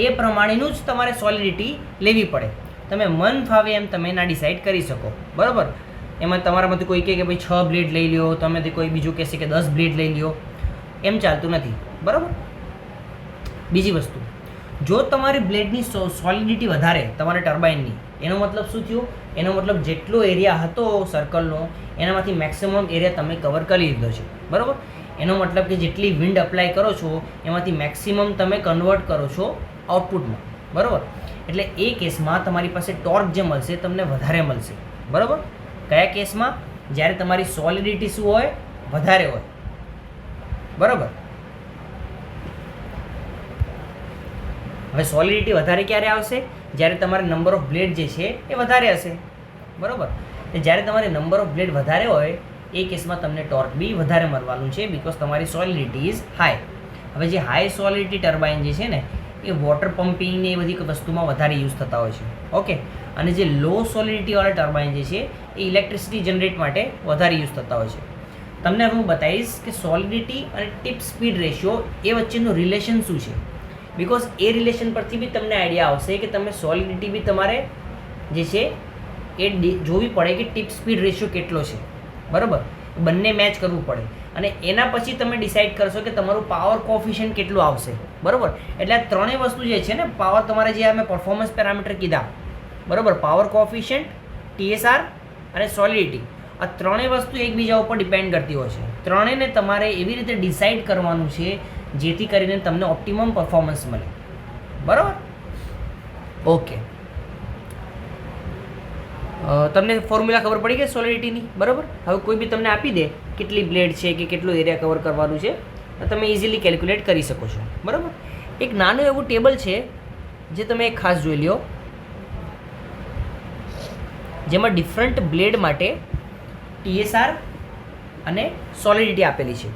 એ પ્રમાણેનું જ તમારે સોલિડિટી લેવી પડે. તમે મન ફાવે એમ તમે ના ડિસાઇડ કરી શકો, બરાબર? એમાં તમારામાંથી કોઈ કહે કે ભાઈ 6 બ્લેડ લઈ લ્યો, તમેથી કોઈ બીજું કહેશે કે 10 બ્લેડ લઈ લ્યો, એમ ચાલતું નથી, બરાબર? બીજી વસ્તુ, જો તમારી બ્લેડની સોલિડિટી વધારે તમારે ટર્બાઇનની, એનો મતલબ શું થયું? એનો મતલબ જેટલો એરિયા હતો સર્કલનો એનામાંથી મેક્સિમમ એરિયા તમે કવર કરી લીધો છે, બરાબર? એનો મતલબ કે જેટલી વિન્ડ અપ્લાય કરો છો એમાંથી મેક્સિમમ તમે કન્વર્ટ કરો છો આઉટપુટમાં, બરાબર? એટલે એ કેસમાં તમારી પાસે ટોર્ક જે મળશે તમને વધારે મળશે, બરાબર? કયા કેસમાં? જ્યારે તમારી સોલિડિટી શું હોય? વધારે હોય, બરાબર? હવે સોલિડિટી વધારે ક્યારે આવશે? જ્યારે તમારે નંબર ઓફ બ્લેડ જે છે એ વધારે હશે, બરાબર? જ્યારે તમારે નંબર ઓફ બ્લેડ વધારે હોય એ કેસમાં તમને ટોર્ક બી વધારે મળવાનું છે, બિકોઝ તમારી સોલિડિટી ઇઝ હાઈ. હવે જે હાઈ સોલિડિટી ટર્બાઇન જે છે ને એ વોટર પમ્પિંગ ને એ બધી વસ્તુમાં વધારે યુઝ થતા હોય છે, ઓકે? અને જે લો સોલિડિટીવાળા ટર્બાઇન જે છે એ ઇલેક્ટ્રિસિટી જનરેટ માટે વધારે યુઝ થતા હોય છે. તમને હવે હું બતાવીશ કે સોલિડિટી અને ટિપ સ્પીડ રેશિયો એ વચ્ચેનું રિલેશન શું છે, બિકોઝ એ રિલેશન પરથી બી તમને આઈડિયા આવશે કે તમે સોલિડિટી બી તમારે જે છે એ જોવી પડે કે ટિપ સ્પીડ રેશિયો કેટલો છે, બરાબર? બંને મેચ કરવું પડે અને એના પછી તમે ડિસાઇડ કરશો કે તમારું પાવર કોફિશિયન્ટ કેટલું આવશે, બરાબર? એટલે આ ત્રણેય વસ્તુ જે છે ને, પાવર તમારે જે અમે પરફોર્મન્સ પેરામીટર કીધા, બરાબર? પાવર કોફિશિયન્ટ, TSR અને સોલિડિટી, આ ત્રણેય વસ્તુ એકબીજા ઉપર ડિપેન્ડ કરતી હોય છે. ત્રણેયને તમારે એવી રીતે ડિસાઇડ કરવાનું છે જેથી કરીને તમને ઓપ્ટિમમ પરફોર્મન્સ મળે, બરાબર? ઓકે, તમને ફોર્મ્યુલા ખબર પડી ગઈ સોલિડિટીની, બરાબર? હવે કોઈ બી તમને આપી દે કેટલી બ્લેડ છે કે કેટલું એરિયા કવર કરવાનું છે, તમે ઇઝીલી કેલ્ક્યુલેટ કરી શકો છો, બરાબર? એક નાનું એવું ટેબલ છે જે તમે ખાસ જોઈ લ્યો, જેમાં ડિફરન્ટ બ્લેડ માટે TSR અને સોલિડિટી આપેલી છે.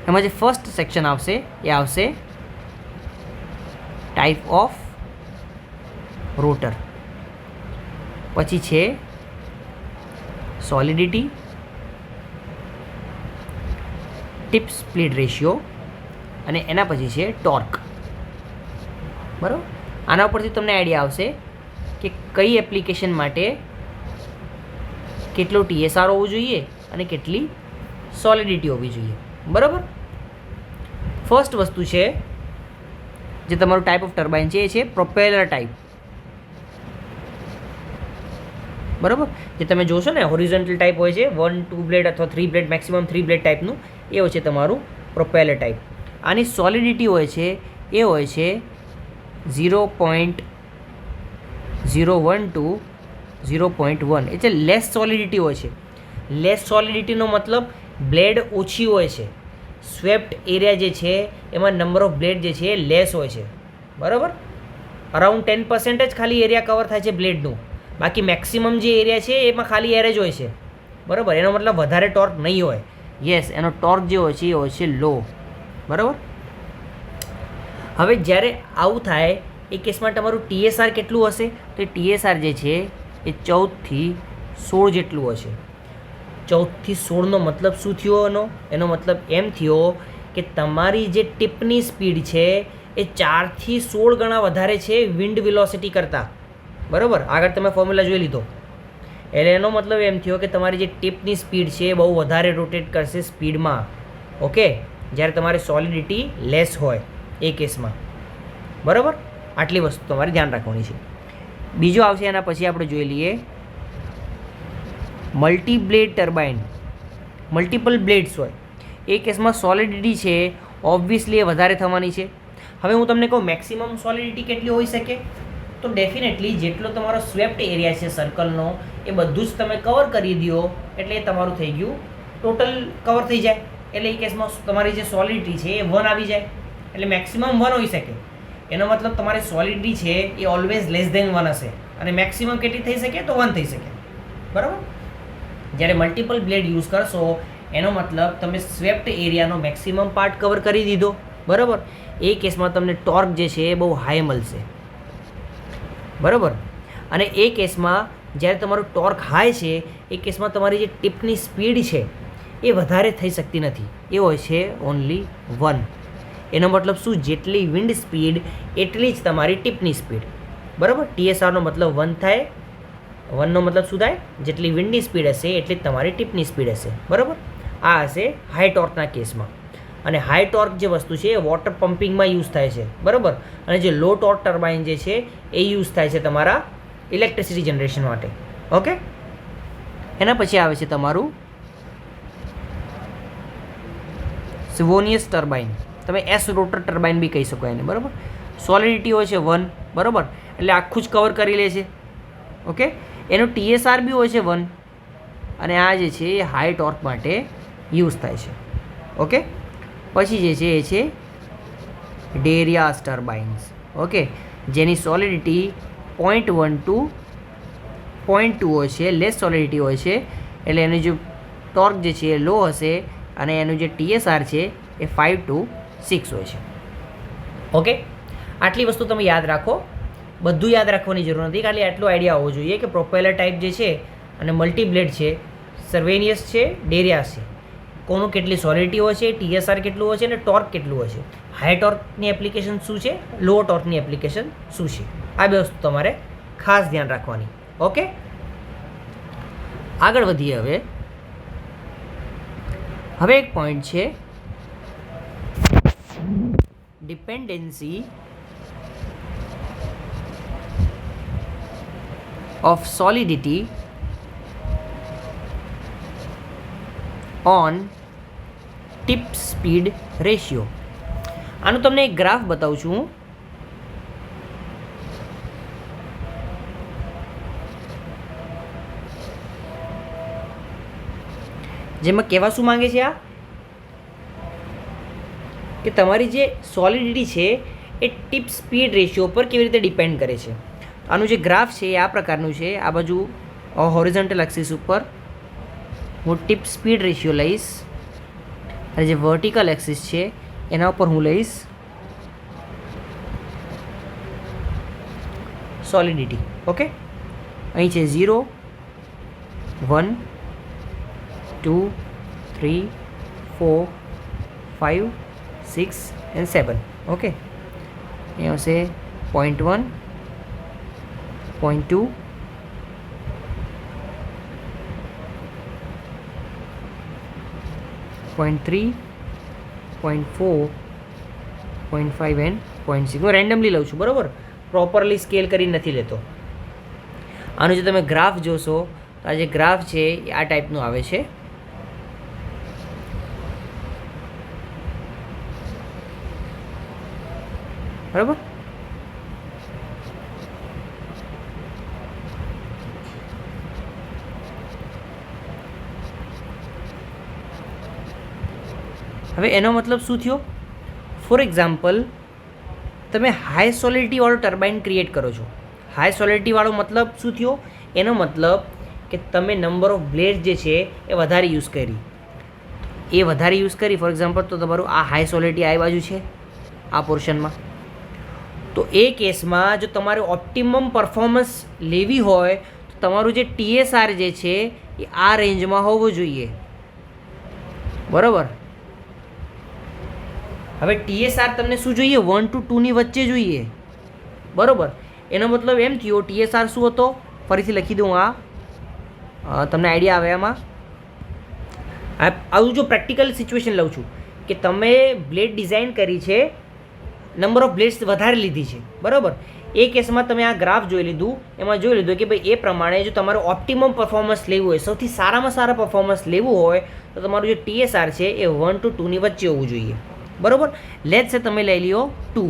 એમાં જે ફર્સ્ટ સેક્શન આવશે એ આવશે ટાઈપ ઓફ રોટર, પછી છે સોલિડિટી, ટિપ સ્પ્લિટ રેશિયો અને એના પછી છે ટોર્ક, બરાબર? આના ઉપરથી તમને આઈડિયા આવશે કે કઈ એપ્લિકેશન માટે કેટલો TSR હોવું જોઈએ અને કેટલી સોલિડિટી હોવી જોઈએ, બરાબર? ફર્સ્ટ વસ્તુ છે જે તમારું ટાઈપ ઓફ ટર્બાઇન છે એ છે પ્રોપેલર ટાઈપ, બરાબર? જે તમે જોશો ને હોરિઝોન્ટલ ટાઈપ હોય છે, 1, 2 બ્લેડ અથવા 3 બ્લેડ, મેક્સિમમ 3 બ્લેડ ટાઈપનું, એ હોય છે તમારું પ્રોપેલર ટાઈપ. આની સોલિડિટી હોય છે એ હોય છે 0.012 0.1, એટલે લેસ સોલિડિટી હોય છે. લેસ સોલિડિટીનો મતલબ બ્લેડ ઓછી હોય છે, સ્વેપ્ટ એરિયા જે છે એમાં નંબર ઓફ બ્લેડ જે છે એ લેસ હોય છે, બરાબર? અરાઉન્ડ 10% જ ખાલી એરિયા કવર થાય છે બ્લેડનું, બાકી મેક્સિમમ જે એરિયા છે એમાં ખાલી એર જ હોય છે, બરાબર? એનો મતલબ વધારે ટોર્ક નહીં હોય. યસ, એનો ટોર્ક જે હોય છે એ હોય છે લો, બરાબર? હવે જ્યારે આવું થાય એ કેસમાં તમારું TSR કેટલું હશે? તો એ TSR જે છે એ 14 થી 16 જેટલું હશે. 14 થી 16નો મતલબ શું થયો? એનો મતલબ એમ થયો કે તમારી જે ટીપની સ્પીડ છે એ 4 થી 16 ગણા વધારે છે વિન્ડ વેલોસિટી કરતાં. બરાબર, આગળ તમે ફોર્મ્યુલા જોઈ લીધો. એટલે એનો મતલબ એમ થયો કે તમારી જે ટીપની સ્પીડ છે એ બહુ વધારે રોટેટ કરશે સ્પીડમાં. ઓકે, જ્યારે તમારે સોલિડિટી લેસ હોય એ કેસમાં. બરાબર, આટલી વસ્તુ તમારે ધ્યાન રાખવાની છે. બીજો આવશે એના પછી આપણે જોઈ લઈએ મલ્ટી બ્લેડ ટર્બાઇન. મલ્ટિપલ બ્લેડ્સ હોય એ કેસમાં સોલિડિટી છે ઓબ્વિયસલી એ વધારે થવાની છે. હવે હું તમને કહું મેક્સિમમ સોલિડિટી કેટલી હોઈ શકે? તો ડેફિનેટલી જેટલો તમારો સ્વેપ્ટ એરિયા છે સર્કલનો એ બધું જ તમે કવર કરી દો એટલે એ તમારું થઈ ગયું ટોટલ કવર થઈ જાય. એટલે એ કેસમાં તમારી જે સોલિડિટી છે એ 1 આવી જાય. એટલે મેક્સિમમ 1 હોઈ શકે. એનો મતલબ તમારી સોલિડિટી છે એ ઓલવેઝ લેસ ધેન 1 હશે. અને મેક્સિમમ કેટલી થઈ શકે? તો 1 થઈ શકે. બરાબર, જ્યારે મલ્ટિપલ બ્લેડ યુઝ કરશો એનો મતલબ તમે સ્વેપ્ટ એરિયાનો મેક્સિમમ પાર્ટ કવર કરી દીધો. બરાબર, એ કેસમાં તમને ટોર્ક જે છે એ બહુ હાઈ મળશે. બરાબર, અને એ કેસમાં જ્યારે તમારું ટોર્ક હાઈ છે એ કેસમાં તમારી જે ટીપની સ્પીડ છે એ વધારે થઈ શકતી નથી. એ હોય છે ઓનલી 1. એનો મતલબ શું? જેટલી વિન્ડ સ્પીડ એટલી જ તમારી ટીપની સ્પીડ. બરાબર, TSRનો મતલબ 1 થાય. 1નો મતલબ શું થાય? જેટલી વિન્ડની સ્પીડ હશે એટલી જ તમારી ટીપની સ્પીડ હશે. બરાબર, આ હશે હાઈ ટોર્કના કેસમાં. અને હાઈ ટોર્ક જે વસ્તુ છે એ વોટર પમ્પિંગમાં યુઝ થાય છે. બરાબર, અને જે લો ટોર્ક ટર્બાઇન જે છે એ યુઝ થાય છે તમારા ઇલેક્ટ્રિસિટી જનરેશન માટે. ઓકે, એના પછી આવે છે તમારું સિવોનિયસ ટર્બાઇન. તમે S રોટર ટર્બાઇન બી કહી શકો એને. બરાબર, સોલિડિટી હોય છે 1. બરાબર, એટલે આખું જ કવર કરી લે છે. ઓકે, એનો TSR બી હોય છે 1. અને આ જે છે એ હાઈ ટોર્ક માટે યુઝ થાય છે. ઓકે, પછી જે છે એ છે ડેરિયાસ ટર્બાઇન્સ. ઓકે, જેની સોલિડિટી 0.1 ટુ 0.2 હોય છે, લેસ સોલિડિટી હોય છે. એટલે એનું જે ટોર્ક જે છે એ લો હશે અને એનું જે TSR છે એ 5 to 6 હોય છે. ઓકે, આટલી વસ્તુ તમે યાદ રાખો. બધું યાદ રાખવાની જરૂર નથી, ખાલી આટલો આઈડિયા હોવો જોઈએ કે પ્રોપેલર ટાઈપ જે છે અને મલ્ટીબ્લેડ છે, સર્વેનિયસ છે, ડેરિયાસ છે, કોનું કેટલી સોલિડિટી હોય છે, TSR કેટલું હોય છે અને ટોર્ક કેટલું હોય છે, હાઈ ટોર્કની એપ્લિકેશન શું છે, લો ટોર્કની એપ્લિકેશન શું છે. આ બે વસ્તુ તમારે ખાસ ધ્યાન રાખવાની. ઓકે, આગળ વધીએ. હવે એક પોઈન્ટ છે dependency of solidity on tip speed ratio. આનું તમને એક ગ્રાફ બતાવું છું હું. જેમાં કહેવા શું માંગે છે આ કે તમારી જે સોલિડિટી છે એ ટીપ સ્પીડ રેશિયો પર કેવી રીતે ડિપેન્ડ કરે છે. આનું જે ગ્રાફ છે એ આ પ્રકારનું છે. આ બાજુ હોરિઝોન્ટલ એક્સિસ ઉપર હું ટીપ સ્પીડ રેશિયો લઈશ અને જે વર્ટિકલ એક્સિસ છે એના ઉપર હું લઈશ સોલિડિટી. ઓકે, અહીં છે 0, 1, 2, 3, 4, 5, 6 and 7. ઓકે, અહીં હશે 0.1, 0.2, 0.3, 0.4, 0.5 and 0.6. હું રેન્ડમલી લઉં છું, બરાબર, પ્રોપરલી સ્કેલ કરી નથી લેતો. આનું જે તમે ગ્રાફ જોશો તો આ જે ગ્રાફ છે એ આ ટાઈપનું આવે છે. બરાબર, હવે એનો મતલબ શું થયો? ફોર એક્ઝામ્પલ, તમે હાઈ સોલિડિટીવાળો ટર્બાઇન ક્રિએટ કરો છો. હાઈ સોલિડિટીવાળો મતલબ શું થયો? એનો મતલબ કે તમે નંબર ઓફ બ્લેડ જે છે એ વધારે યુઝ કરી. ફોર એક્ઝામ્પલ, તો તમારું આ હાઈ સોલિડિટી આ બાજુ છે આ પોર્શનમાં. તો એ કેસમાં જો તમારે ઓપ્ટિમમ પરફોર્મન્સ લેવી હોય તો તમારું જે TSR જે છે એ આ રેન્જમાં હોવું જોઈએ, બરાબર. હવે TSR તમને શું જોઈએ? 1 to 2 ની વચ્ચે જોઈએ, બરાબર. એનો મતલબ એમ થયો TSR શું હતો, ફરીથી લખી દઉં, આ તમને આઈડિયા આવે આમાં. આવું જો પ્રેક્ટિકલ સિચ્યુએશન લઉં છું કે તમે બ્લેડ ડિઝાઇન કરી છે, નંબર ઓફ બ્લેડ્સ વધારે લીધી છે, બરાબર. એ કેસમાં તમે આ ગ્રાફ જોઈ લીધું, એમાં જોઈ લીધું કે ભાઈ એ પ્રમાણે જો તમારે ઓપ્ટિમમ પરફોર્મન્સ લેવું હોય, સૌથી સારામાં સારા પરફોર્મન્સ લેવું હોય તો તમારું જે TSR છે એ 1 to 2 ની વચ્ચે હોવું જોઈએ, બરાબર. લેટ્સ સે તમે લઈ લ્યો 2,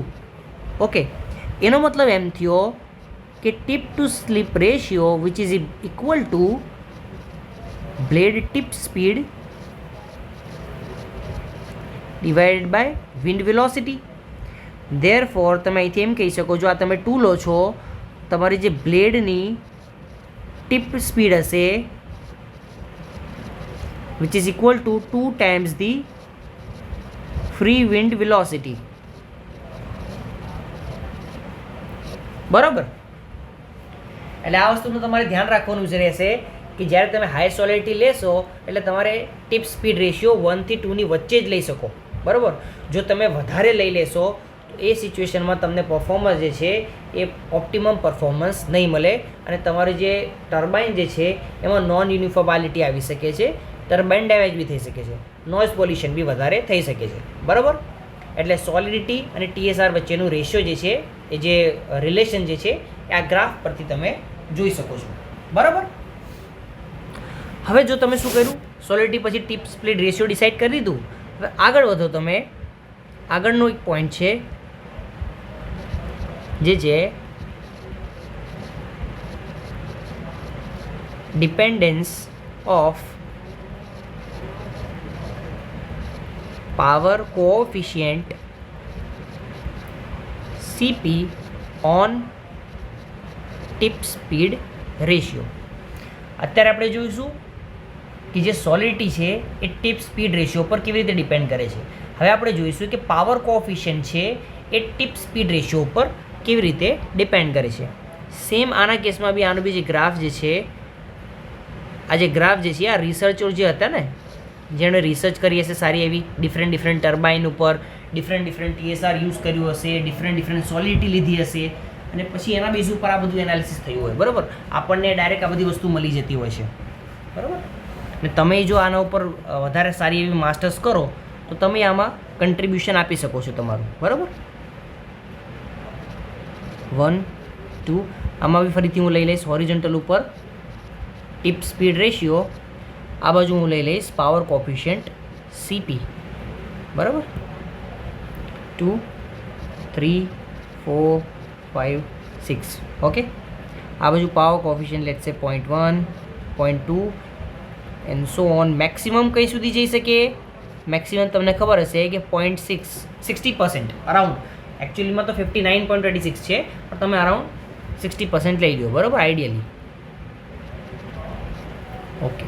ઓકે. એનો મતલબ એમ થયો કે tip to slip ratio which is equal to blade tip speed divided by wind velocity. Therefore તમે અહીંથી એમ કહી શકો, જો આ તમે 2 લો છો, તમારી જે બ્લેડની ટીપ સ્પીડ હશે which is equal two 2 times the free wind velocity, બરાબર. એટલે આ વસ્તુનું તમારે ધ્યાન રાખવાનું જ રહેશે કે જ્યારે તમે હાઈ સોલિડિટી લેશો એટલે તમારે ટીપ સ્પીડ રેશિયો 1 થી 2 ની વચ્ચે જ લઈ શકો, બરાબર. જો તમે વધારે લઈ લેશો તો એ સિચ્યુએશનમાં તમને પરફોર્મન્સ જે છે એ ઓપ્ટિમમ પરફોર્મન્સ નહીં મળે અને તમારી જે ટર્બાઇન જે છે એમાં નોન યુનિફોર્માલિટી આવી શકે છે, ટર્બાઇન ડેમેજ બી થઈ શકે છે, નોઇઝ પોલ્યુશન બી વધારે થઈ શકે છે, બરાબર. એટલે સોલિડિટી અને TSR વચ્ચેનું રેશિયો જે છે એ જે રિલેશન જે છે એ આ ગ્રાફ પરથી તમે જોઈ શકો છો, બરાબર. હવે જો તમે શું કર્યું, સોલિડિટી પછી ટીપ સ્પ્લિટ રેશિયો ડિસાઇડ કરી દીધું. હવે આગળ વધો તમે, આગળનો એક પોઈન્ટ છે જે છે dependence of power coefficient CP on tip speed ratio. અત્યારે આપણે જોઈશું કે જે સોલિડિટી છે એ ટીપ સ્પીડ રેશિયો પર કેવી રીતે ડિપેન્ડ કરે છે. હવે આપણે જોઈશું કે પાવર કોએફિશિયન્ટ છે એ ટીપ સ્પીડ રેશિયો પર કેવી રીતે ડિપેન્ડ કરે છે. સેમ આના કેસમાં બી આનું બી જે ગ્રાફ જે છે, આ જે ગ્રાફ જે છે આ રિસર્ચર જે હતા ને, જેણે રિસર્ચ કરી હશે સારી એવી, ડિફરન્ટ ટર્બાઇન ઉપર ડિફરન્ટ TSR યુઝ કર્યું હશે, ડિફરન્ટ સોલિડિટી લીધી હશે અને પછી એના બેઝ ઉપર આ બધું એનાલિસિસ થયું હોય, બરાબર. આપણને ડાયરેક્ટ આ બધી વસ્તુ મળી જતી હોય છે, બરાબર. અને તમે જો આના ઉપર વધારે સારી એવી માસ્ટર્સ કરો તો તમે આમાં કન્ટ્રીબ્યુશન આપી શકો છો તમારું, બરાબર. 1 2 આમાં બી ફરીથી હું લઈ લઈશ હોરિઝોન્ટલ ઉપર ટીપ સ્પીડ રેશિયો, આ બાજુ હું લઈ લઈશ પાવર કોફિશિયન્ટ CP, બરાબર. 2 3 4 5 6, ઓકે. આ બાજુ પાવર કોફિશિયન્ટ લેટ્સ સે 0.1 0.2 એન્ડ સો ઓન. મેક્સિમમ કઈ સુધી જઈ શકે? મેક્સિમમ તમને ખબર હશે કે 0.6 60% અરાઉન્ડ. એકચ્યુઅલીમાં તો 59.26 છે પણ તમે અરાઉન્ડ 60% લઈ લો, બરાબર, આઈડિયલી. ઓકે.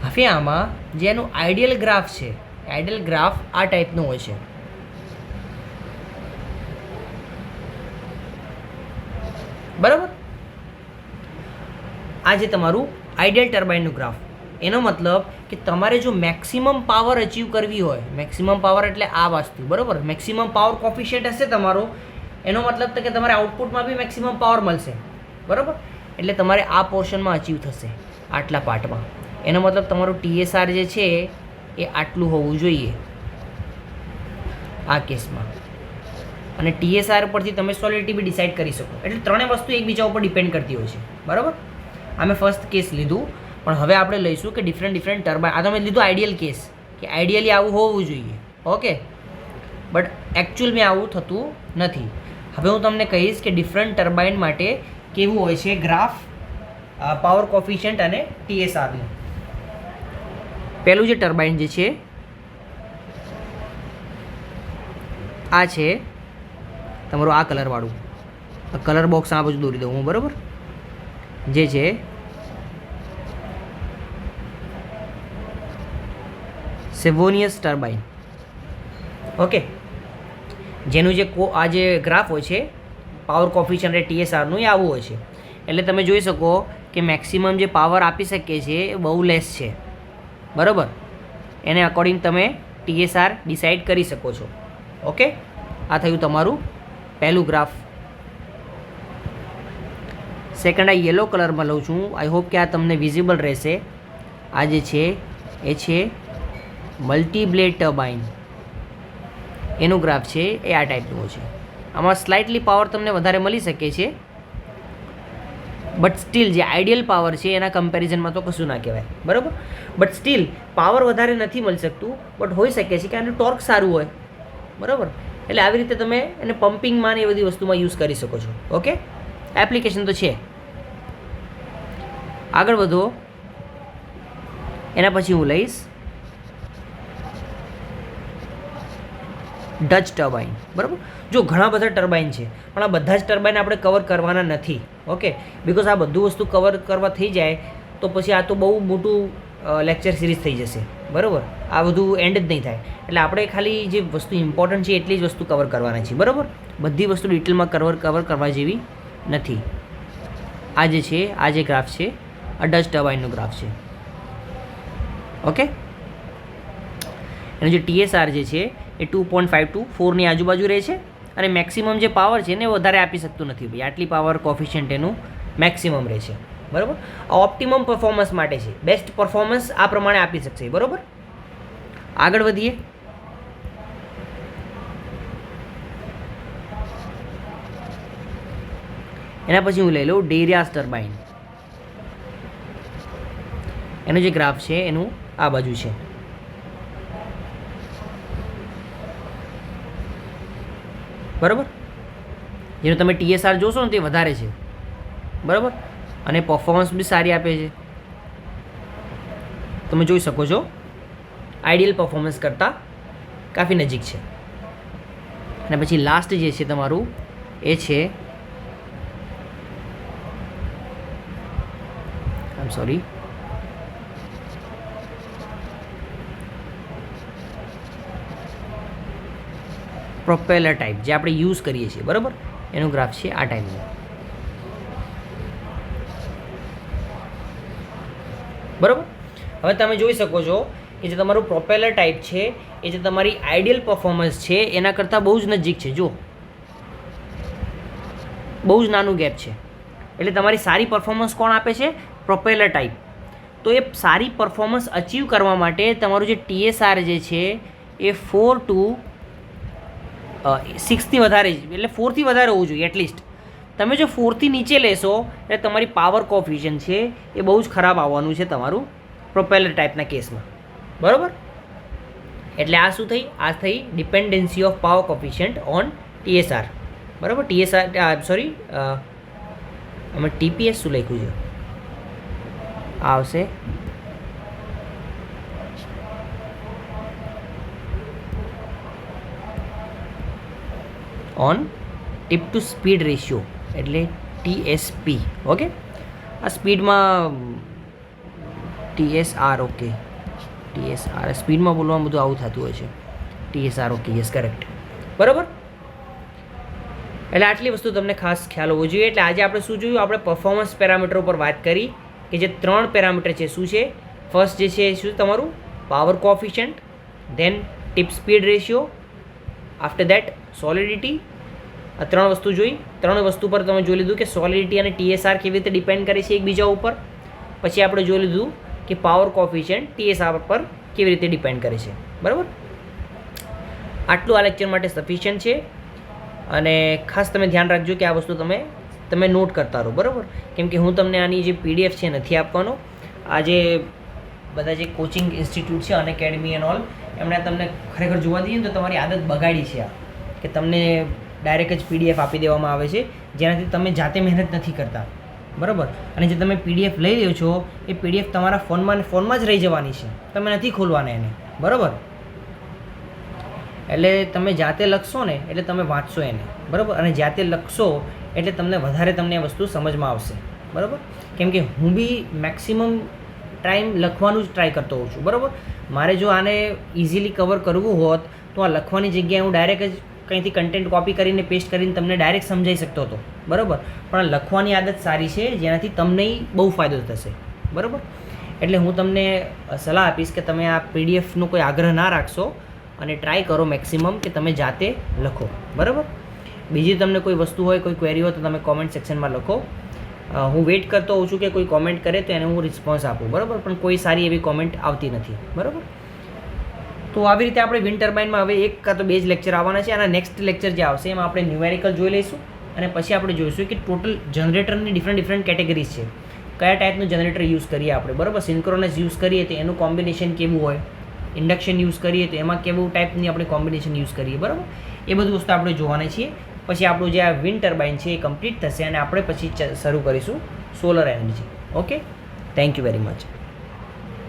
હવે આમાં જે એનું આઈડિયલ ગ્રાફ છે, આઈડિયલ ગ્રાફ આ ટાઈપનો હોય છે, બરાબર. આ જે તમારું આઈડિયલ ટર્બાઇનનું ગ્રાફ, એનો મતલબ કે તમારે જો મેક્સિમમ પાવર અચીવ કરવી હોય, મેક્સિમમ પાવર એટલે આ વસ્તુ, બરાબર, મેક્સિમમ પાવર કોફિશિયન્ટ હશે તમારો, એનો મતલબ તો કે તમારે આઉટપુટમાં બી મેક્સિમમ પાવર મળશે, બરાબર. એટલે તમારે આ પોર્શનમાં અચીવ થશે, આટલા પાર્ટમાં. એનો મતલબ તમારું TSR જે છે એ આટલું હોવું જોઈએ આ કેસમાં. અને TSR પરથી તમે સોલિડિટી બી ડિસાઇડ કરી શકો. એટલે ત્રણેય વસ્તુ એકબીજા ઉપર ડિપેન્ડ કરતી હોય છે, બરાબર. અમે ફર્સ્ટ કેસ લીધું, પણ હવે આપણે લઈશું કે ડિફરન્ટ ટર્બાઇન. આ તમે લીધું આઈડિયલ કેસ કે આઈડિયલી આવું હોવું જોઈએ, ઓકે. બટ એકચ્યુઅલમાં આવું થતું નથી. હવે હું તમને કહીશ કે ડિફરન્ટ ટર્બાઇન માટે કેવું હોય છે ગ્રાફ પાવર કોફિશિયન્ટ અને TSRનું. પહેલું જે ટર્બાઇન જે છે આ છે તમારું આ કલરવાળું, આ કલર બોક્સ આ બધું દોરી દઉં હું, બરાબર. જે છે સેવોનિયસ ટર્બાઇન, ઓકે. જેનું જે આ જે ગ્રાફ હોય છે પાવર કોફિશિયન્ટ અને TSRનું એ આવું હોય છે. એટલે તમે જોઈ શકો કે મેક્સિમમ જે પાવર આપી શકીએ છીએ એ બહુ લેસ છે, બરાબર. એને અકોર્ડિંગ તમે TSR ડિસાઇડ કરી શકો છો. ઓકે, આ થયું તમારું પહેલું ગ્રાફ. સેકન્ડ આ યલો કલરમાં લઉં છું. આઈ હોપ કે આ તમને વિઝિબલ રહેશે. આ જે છે એ છે મલ્ટીબ્લેડ ટર્બાઇન, એનું ગ્રાફ છે એ આ ટાઈપનું છે. આમાં સ્લાઇટલી પાવર તમને વધારે મળી શકે છે, બટ સ્ટીલ જે આઈડિયલ પાવર છે એના કમ્પેરિઝનમાં તો કશું ના કહેવાય, બરાબર. બટ સ્ટીલ પાવર વધારે નથી મળી શકતું, બટ હોઈ શકે છે કે આનું ટોર્ક સારું હોય, બરાબર. એટલે આવી રીતે તમે એને પમ્પિંગમાં ને એ બધી વસ્તુમાં યુઝ કરી શકો છો. ઓકે, એપ્લિકેશન તો છે. આગળ વધો. એના પછી હું લઈશ ડચ ટર્બાઇન, બરાબર. જો ઘણા બધા ટર્બાઇન છે, પણ આ બધા જ ટર્બાઇન આપણે કવર કરવાના નથી. ઓકે, બિકોઝ આ બધું વસ્તુ કવર કરવા થઈ જાય તો પછી આ તો બહુ મોટું લેક્ચર સિરીઝ થઈ જશે, બરાબર. આ બધું એન્ડ જ નહીં થાય. એટલે આપણે ખાલી જે વસ્તુ ઇમ્પોર્ટન્ટ છે એટલી જ વસ્તુ કવર કરવાના છે, બરાબર. બધી વસ્તુ ડિટેલમાં કવર કરવા જેવી નથી. આ જે છે આ જે ગ્રાફ છે આ ડચ ટર્બાઇનનો ગ્રાફ છે. ઓકે, એનો જે TSR જે છે એ 2.5 to 4ની આજુબાજુ રહે છે, અને મેક્સિમમ જે પાવર છે ને વધારે આપી શકતું નથી ભાઈ. આટલી પાવર કોફિશિયન્ટ એનું મેક્સિમમ રહે છે, બરાબર. આ ઓપ્ટિમમ પરફોર્મન્સ માટે છે. બેસ્ટ પરફોર્મન્સ આ પ્રમાણે આપી શકશે, બરાબર. આગળ વધીએ. એના પછી હું લઈ લઉં ડેરિયાસ ટર્બાઇન. એનો જે ગ્રાફ છે એનું આ બાજુ છે, બરાબર. જેનું તમે TSR જોશો ને તે વધારે છે, બરાબર, અને પરફોર્મન્સ બી સારી આપે છે. તમે જોઈ શકો છો આઈડિયલ પરફોર્મન્સ કરતાં કાફી નજીક છે. અને પછી લાસ્ટ જે છે તમારું એ છે સોરી પ્રોપેલર ટાઈપ જે આપણે યુઝ કરીએ છીએ, બરાબર. એનું ગ્રાફ છે આ ટાઈપનું, બરાબર. હવે તમે જોઈ શકો છો કે જે તમારું પ્રોપેલર ટાઈપ છે એ જે તમારી આઈડિયલ પરફોર્મન્સ છે એના કરતાં બહુ જ નજીક છે. જો બહુ જ નાનું ગેપ છે. એટલે તમારી સારી પરફોર્મન્સ કોણ આપે છે? Propeller type. તો એ સારી પરફોર્મન્સ અચીવ કરવા માટે તમારું જે TSR જે છે એ 4 to 6થી વધારે, એટલે 4થી વધારે હોવું જોઈએ એટલીસ્ટ. તમે જો 4થી નીચે લેશો એટલે તમારી પાવર કોફિશિયન્ટ છે એ બહુ જ ખરાબ આવવાનું છે તમારું પ્રોપેલર ટાઈપના કેસમાં, બરાબર. એટલે આ શું થઈ? આ થઈ dependency of power coefficient on TSR, બરાબર. TSR સોરી અમે TPS શું લખ્યું છે આવશે on tip to speed ratio, એટલે TSP. ઓકે, આ સ્પીડમાં TSR. ઓકે, TSR સ્પીડમાં બોલવામાં બધું આવું થતું હોય છે. TSR. ઓકે, યસ, કરેક્ટ, બરાબર. એટલે આટલી વસ્તુ તમને ખાસ ખ્યાલ હોવો જોઈએ. એટલે આજે આપણે શું જોયું? આપણે પરફોર્મન્સ પેરામીટર ઉપર વાત કરી કે જે 3 પેરામીટર છે શું છે? ફર્સ્ટ જે છે શું તમારું power coefficient, then tip speed ratio, after that solidity. આ 3 વસ્તુ જોઈ. 3 વસ્તુ પર તમે જોઈ લીધું કે સોલિડિટી અને TSR કેવી રીતે ડિપેન્ડ કરે છે એકબીજા ઉપર. પછી આપણે જોઈ લીધું કે પાવર કોફિશિયન્ટ TSR પર કેવી રીતે ડિપેન્ડ કરે છે, બરાબર. આટલું આ લેક્ચર માટે સફિશિયન્ટ છે. અને ખાસ તમે ધ્યાન રાખજો કે આ વસ્તુ તમે નોટ કરતા રહો, બરાબર. કેમ કે હું તમને આની જે PDF છે નથી આપવાનો. આ જે બધા જે કોચિંગ ઇન્સ્ટિટ્યૂટ છે અનએકેડમી એન્ડ ઓલ, એમણે તમને ખરેખર જોવા દઈએ ને તો તમારી આદત બગાડી છે આ, કે તમને ડાયરેક્ટ જ PDF આપી દેવામાં આવે છે જેનાથી તમે જાતે મહેનત નથી કરતા, બરાબર. અને જે તમે PDF લઈ રહ્યો છો એ PDF તમારા ફોનમાં જ રહી જવાની છે, તમે નથી ખોલવાના એને, બરાબર. એટલે તમે જાતે લખશો ને એટલે તમે વાંચશો એને, બરાબર. અને જાતે લખશો એટલે તમને એ વસ્તુ સમજમાં આવશે, બરાબર. કેમ કે હું બી મેક્સિમમ ટાઈમ લખવાનું જ ટ્રાય કરતો હોઉં છું, બરાબર. મારે જો આને ઇઝીલી કવર કરવું હોત તો આ લખવાની જગ્યાએ હું ડાયરેક્ટ જ કંઈથી કન્ટેન્ટ કોપી કરીને પેસ્ટ કરીને તમને ડાયરેક્ટ સમજાઈ શકતો હતો, બરાબર. પણ લખવાની આદત સારી છે, જેનાથી તમને બહુ ફાયદો થશે, બરાબર. એટલે હું તમને સલાહ આપીશ કે તમે આ પીડીએફનો કોઈ આગ્રહ ના રાખશો અને ટ્રાય કરો મેક્સિમમ કે તમે જાતે લખો, બરાબર. બીજી તમને કોઈ વસ્તુ હોય, કોઈ ક્વેરી હોય તો તમે કોમેન્ટ સેક્શનમાં લખો. હું વેઇટ કરતો હોઉં છું કે કોઈ કોમેન્ટ કરે તો એને હું રિસ્પોન્સ આપું, બરાબર. પણ કોઈ સારી એવી કોમેન્ટ આવતી નથી, બરાબર. તો આવી રીતે આપણે વિન્ડ ટર્બાઇનમાં હવે એક કાં તો 2 જ લેક્ચર આવવાના છે. અને નેક્સ્ટ લેક્ચર જે આવશે એમાં આપણે ન્યુમેરિકલ જોઈ લઈશું અને પછી આપણે જોઈશું કે ટોટલ જનરેટરની ડિફરન્ટ કેટેગરીઝ છે, કયા ટાઈપનું જનરેટર યુઝ કરીએ આપણે, બરાબર. સિન્ક્રોનસ યુઝ કરીએ તો એનું કોમ્બિનેશન કેવું હોય, ઇન્ડક્શન યુઝ કરીએ તો એમાં કેવું ટાઈપની આપણે કોમ્બિનેશન યુઝ કરીએ, બરાબર. એ બધું વસ્તુ આપણે જોવાના છીએ. પછી આપણું જે આ વિન્ડ ટર્બાઇન છે એ કમ્પ્લીટ થશે અને આપણે પછી શરૂ કરીશું solar energy. Okay, thank you very much.